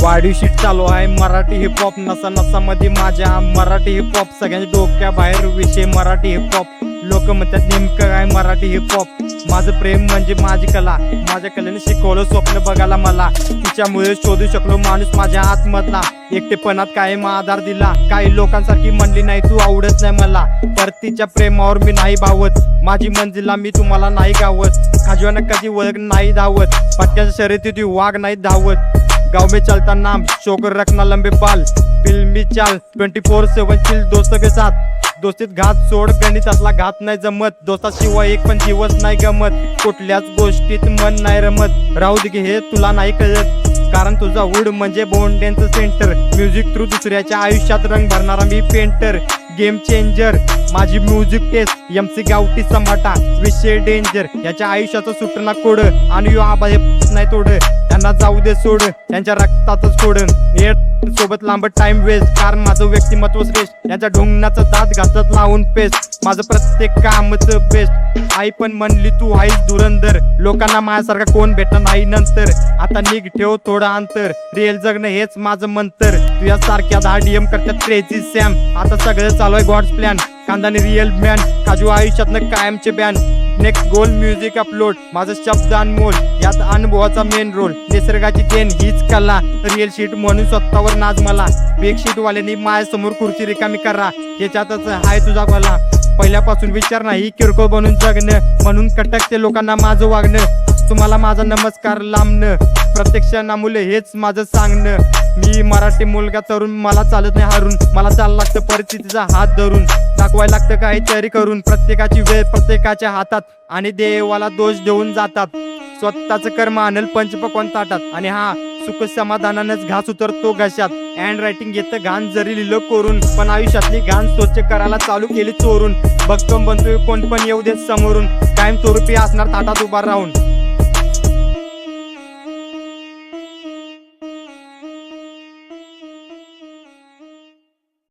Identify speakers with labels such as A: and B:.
A: वाढीव शीट चालू आहे मराठी हिपहॉप नसा नसामध्ये माझ्या मराठी हिपहॉप सगळ्यांच्या डोक्या बाहेर विषय मराठी हिपहॉप लोक म्हणतात नेमकं काय मराठी हिपहॉप माझं प्रेम म्हणजे माझी कला माझ्या कलेने शिकवलं स्वप्न बघायला मला तिच्यामुळे शोधू शकलो माणूस माझ्या आतमधला एकटेपणात कायम आधार दिला काही लोकांसारखी म्हणली नाही तू आवडत नाही मला पर तिच्या प्रेमावर मी नाही भावत माझी मंजिला मी तुम्हाला नाही गावत खाजवानं कधी ओळख नाही धावत पटक्याच्या शर्यतीत वाघ नाही धावत गाव में चलता नाम शोकर रखना लंबे बाल फिल्मी चाल 24/7 चिल दोस्त के साथ दोस्तीत घात सोड गणितातला घात नाही जमत दोस्ताशिवाय एक पण दिवस नाही गमत कुठल्याच गोष्टीत मन नाही रमत राहू दे हे तुला नाही कळत कारण तुझा हुड म्हणजे बोंड्यांचं सेंटर म्युझिक थ्रू दुसऱ्याच्या आयुष्यात रंग भरणारा मी पेंटर गेम चेंजर माझी म्युझिक टेस्ट MC गावठी समाटा विषय डेंजर याच्या आयुष्याचं सुटना कोड आणि यो आबा हे नाही तोड त्यांना जाऊ दे सोड त्यांच्या रक्तातच सोड सोबत लांबत टाइम वेस्ट कारण माझं व्यक्तिमत्व श्रेष्ठ यांच्या ढोंगणाचं दात घातत लावून पेस्ट माझं प्रत्येक कामचं बेस्ट आई पण म्हणली तू आहेस धुरंधर लोकांना माझ्यासारखा कोण भेटणार नाही नंतर आता निघ ठेव थोडं अंतर रिअल जगणं हेच माझं मंतर तुझ्या सारख्या 10 DM करतात क्रेझी सॅम आता सगळं चालू आहे गॉड्स प्लॅन कांदाने रिअल मॅन काजू आयुष्यातनं कायमचे बॅन नेक्स्ट गोल म्युझिक अपलोड माझं शब्द अनमोल यात अनुभवाचा मेन रोल निसर्गाची चेन हीच कला रिअल शीट म्हणून स्वतःवर नाज मला बेग शीट वाल्यांनी माझ्यासमोर खुर्ची रिकामी करा याच्यातच हाय तुझा भला पहिल्यापासून विचार नाही किरकोळ बनून जगणं म्हणून कटकते लोकांना माझं वागणं तुम्हाला माझा नमस्कार लांबणं प्रत्यक्ष नामुले हेच माझं सांगणं मी मराठी मुलगा तरुण मला चालत नाही हारून मला चाललं लागतं परिस्थितीचा हात धरून दाखवायला लागतं काहीतरी करून प्रत्येकाची वेळ प्रत्येकाच्या हातात आणि देवाला दोष देऊन जातात स्वतःचं कर्म आणल पंचपक्वान्न ताटात आणि हा सुख समाधानानंच घास उतरतो घशात हँड रायटिंग येतं घाण जरी लिहिलं करून पण आयुष्यातली घाण स्वच्छ करायला चालू केली चोरून बघतो बनतोय कोण पण येऊ देत समोरून कायम स्वरूपी असणार ताटात उभा राहून